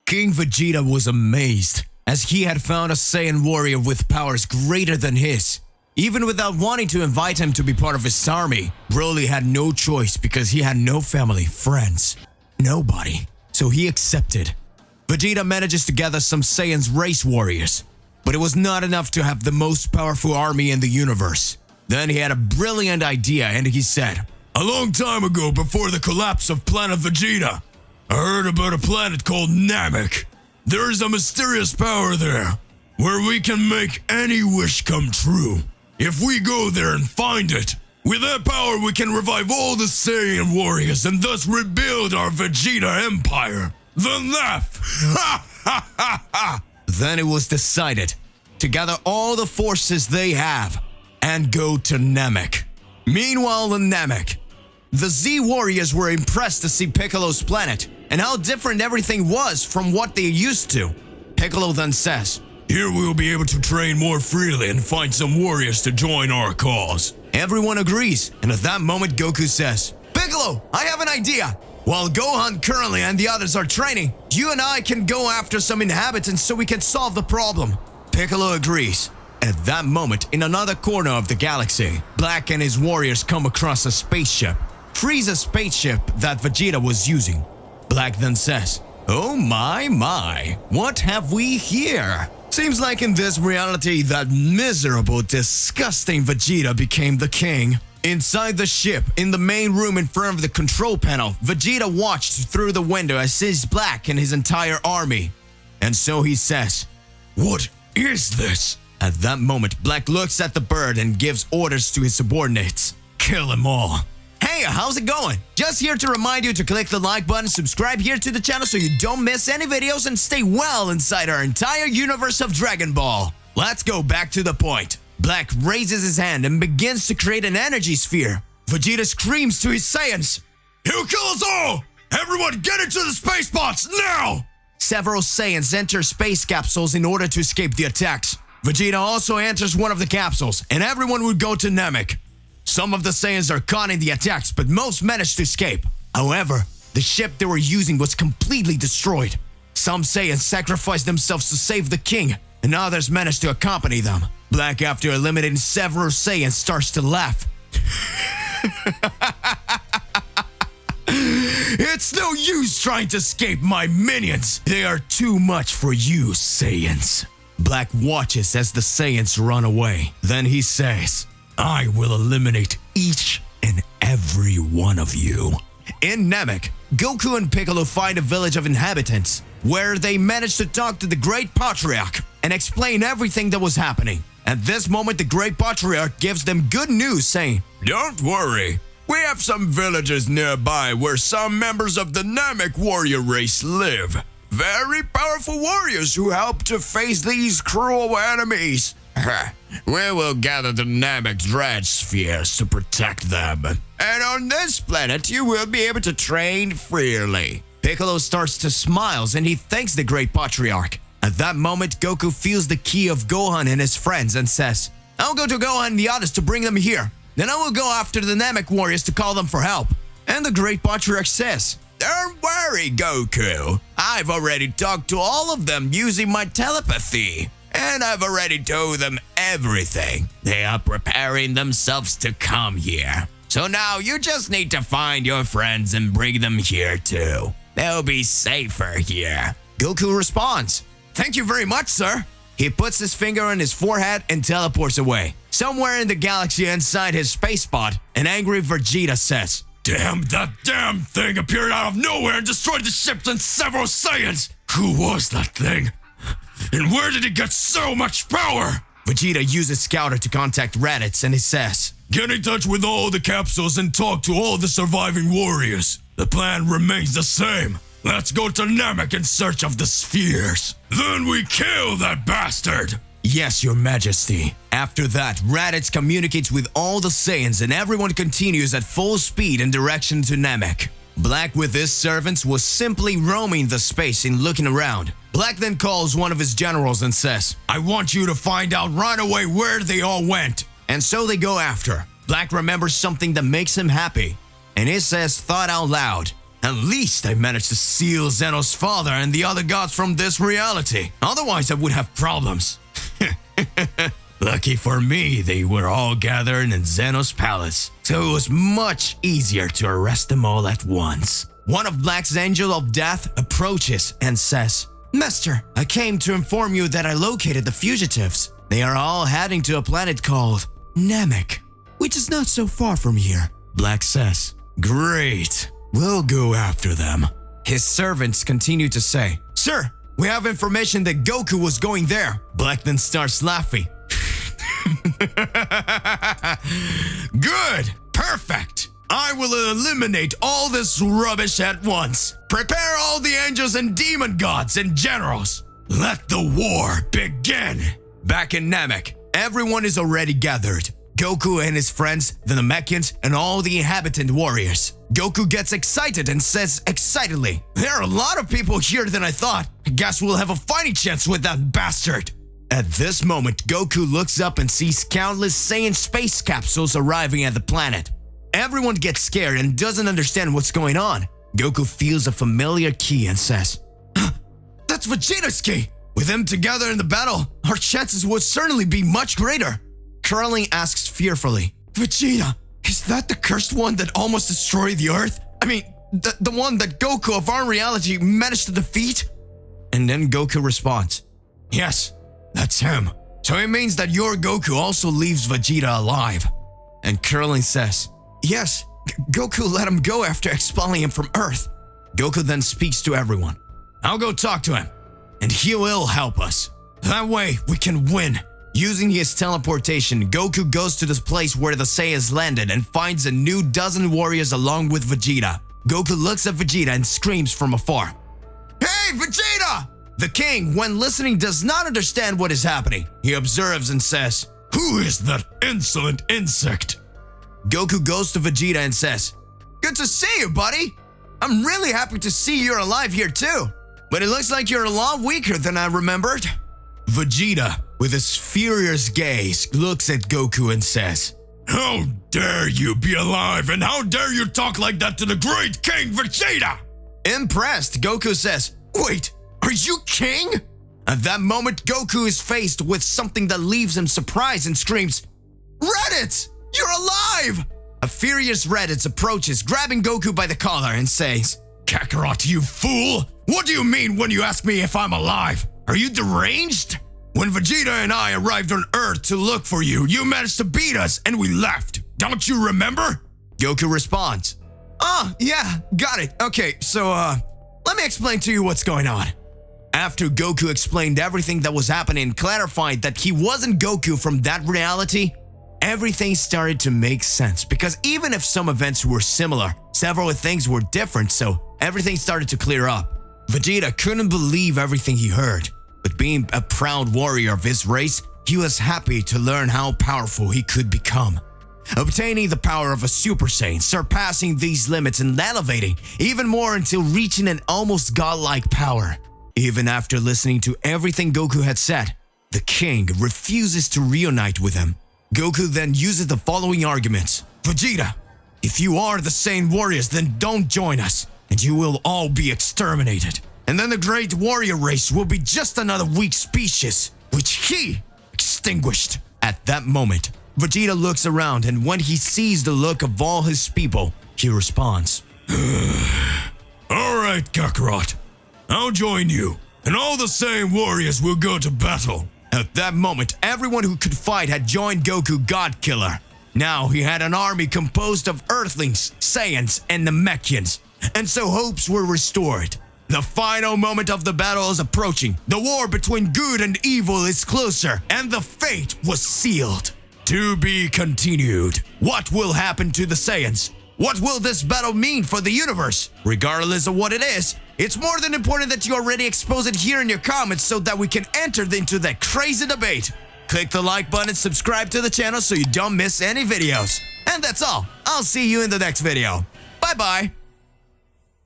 King Vegeta was amazed, as he had found a Saiyan warrior with powers greater than his. Even without wanting to invite him to be part of his army, Broly had no choice because he had no family, friends, nobody. So he accepted. Vegeta manages to gather some Saiyan's race warriors, but it was not enough to have the most powerful army in the universe. Then he had a brilliant idea and he said, "A long time ago, before the collapse of planet Vegeta, I heard about a planet called Namek. There is a mysterious power there, where we can make any wish come true. If we go there and find it, with that power we can revive all the Saiyan warriors and thus rebuild our Vegeta Empire. Then laugh!" Then it was decided to gather all the forces they have and go to Namek. Meanwhile in Namek, the Z warriors were impressed to see Piccolo's planet and how different everything was from what they used to. Piccolo then says, "Here we will be able to train more freely and find some warriors to join our cause." Everyone agrees, and at that moment Goku says, "Piccolo, I have an idea. While Gohan currently and the others are training, you and I can go after some inhabitants so we can solve the problem." Piccolo agrees. At that moment, in another corner of the galaxy, Black and his warriors come across a spaceship. Frieza's spaceship that Vegeta was using. Black then says, "Oh my, what have we here?" Seems like in this reality that miserable, disgusting Vegeta became the king. Inside the ship, in the main room in front of the control panel, Vegeta watched through the window as sees Black and his entire army. And so he says, "What is this?" At that moment, Black looks at the bird and gives orders to his subordinates. Kill them all. Hey, how's it going? Just here to remind you to click the like button, subscribe here to the channel so you don't miss any videos, and stay well inside our entire universe of Dragon Ball. Let's go back to the point. Black raises his hand and begins to create an energy sphere. Vegeta screams to his Saiyans, "He'll kill us all! Everyone get into the space pods now!" Several Saiyans enter space capsules in order to escape the attacks. Vegeta also enters one of the capsules, and everyone would go to Namek. Some of the Saiyans are caught in the attacks, but most managed to escape. However, the ship they were using was completely destroyed. Some Saiyans sacrificed themselves to save the king, and others managed to accompany them. Black, after eliminating several Saiyans, starts to laugh. "It's no use trying to escape my minions. They are too much for you, Saiyans." Black watches as the Saiyans run away. Then he says, "I will eliminate each and every one of you." In Namek, Goku and Piccolo find a village of inhabitants, where they manage to talk to the Great Patriarch and explain everything that was happening. At this moment, the Great Patriarch gives them good news, saying, "Don't worry, we have some villages nearby where some members of the Namek warrior race live. Very powerful warriors who help to face these cruel enemies. We will gather the Namek Dread Spheres to protect them. And on this planet, you will be able to train freely." Piccolo starts to smile and he thanks the Great Patriarch. At that moment, Goku feels the key of Gohan and his friends and says, "I'll go to Gohan and the others to bring them here. Then I will go after the Namek warriors to call them for help." And the Great Patriarch says, "Don't worry, Goku. I've already talked to all of them using my telepathy. And I've already told them everything. They are preparing themselves to come here. So now you just need to find your friends and bring them here too. They'll be safer here." Goku responds, "Thank you very much, sir." He puts his finger on his forehead and teleports away. Somewhere in the galaxy inside his space pod, an angry Vegeta says, "Damn, that damn thing appeared out of nowhere and destroyed the ships and several Saiyans. Who was that thing? And where did it get so much power?" Vegeta uses Scouter to contact Raditz and he says, "Get in touch with all the capsules and talk to all the surviving warriors. The plan remains the same. Let's go to Namek in search of the spheres. Then we kill that bastard." "Yes, your majesty." After that, Raditz communicates with all the Saiyans and everyone continues at full speed in direction to Namek. Black with his servants was simply roaming the space and looking around. Black then calls one of his generals and says, "I want you to find out right away where they all went." And so they go after. Black remembers something that makes him happy, and he says, thought out loud, At least I managed to seal Zeno's father and the other gods from this reality. Otherwise, I would have problems. Lucky for me, they were all gathered in Zeno's palace, so it was much easier to arrest them all at once. One of Black's Angel of Death approaches and says, "Master, I came to inform you that I located the fugitives. They are all heading to a planet called Namek, which is not so far from here." Black says, "Great, we'll go after them." His servants continue to say, "Sir, we have information that Goku was going there." Black then starts laughing. Good, perfect. I will eliminate all this rubbish at once. Prepare all the angels and demon gods and generals. Let the war begin. Back in Namek, everyone is already gathered. Goku and his friends, the Namekians, and all the inhabitant warriors. Goku gets excited and says excitedly, "There are a lot of people here than I thought. I guess we'll have a fighting chance with that bastard." At this moment, Goku looks up and sees countless Saiyan space capsules arriving at the planet. Everyone gets scared and doesn't understand what's going on. Goku feels a familiar ki and says, "That's Vegeta's ki! With them together in the battle, our chances would certainly be much greater." Krillin asks fearfully, "Vegeta, is that the cursed one that almost destroyed the Earth? I mean, the one that Goku of our reality managed to defeat?" And then Goku responds, "Yes, that's him. So it means that your Goku also leaves Vegeta alive." And Krillin says, "Yes, Goku let him go after expelling him from Earth." Goku then speaks to everyone. "I'll go talk to him, and he will help us. That way we can win." Using his teleportation, Goku goes to this place where the Saiyans landed and finds a new dozen warriors along with Vegeta. Goku looks at Vegeta and screams from afar, "Hey, Vegeta!" The king, when listening, does not understand what is happening. He observes and says, "Who is that insolent insect?" Goku goes to Vegeta and says, "Good to see you, buddy. I'm really happy to see you're alive here too. But it looks like you're a lot weaker than I remembered." Vegeta, with his furious gaze, looks at Goku and says, "How dare you be alive, and how dare you talk like that to the great King Vegeta?" Impressed, Goku says, "Wait, are you king?" At that moment, Goku is faced with something that leaves him surprised and screams, "Raditz, you're alive!" A furious Raditz approaches, grabbing Goku by the collar and says, "Kakarot, you fool! What do you mean when you ask me if I'm alive? Are you deranged? When Vegeta and I arrived on Earth to look for you, you managed to beat us and we left. Don't you remember?" Goku responds, "Oh, yeah, got it. Okay, so, let me explain to you what's going on." After Goku explained everything that was happening and clarified that he wasn't Goku from that reality, everything started to make sense, because even if some events were similar, several things were different, so everything started to clear up. Vegeta couldn't believe everything he heard, but being a proud warrior of his race, he was happy to learn how powerful he could become. Obtaining the power of a Super Saiyan, surpassing these limits and elevating even more until reaching an almost godlike power. Even after listening to everything Goku had said, the king refuses to reunite with him. Goku then uses the following arguments. "Vegeta, if you are the Saiyan warriors, then don't join us, and you will all be exterminated. And then the great warrior race will be just another weak species, which he extinguished." At that moment, Vegeta looks around, and when he sees the look of all his people, he responds, "Alright, Kakarot, I'll join you, and all the Saiyan warriors will go to battle." At that moment, everyone who could fight had joined Goku God Killer. Now he had an army composed of Earthlings, Saiyans, and Namekians, and so hopes were restored. The final moment of the battle is approaching. The war between good and evil is closer, and the fate was sealed. To be continued. What will happen to the Saiyans? What will this battle mean for the universe? Regardless of what it is, it's more than important that you already expose it here in your comments so that we can enter into that crazy debate. Click the like button and subscribe to the channel so you don't miss any videos. And that's all. I'll see you in the next video. Bye-bye.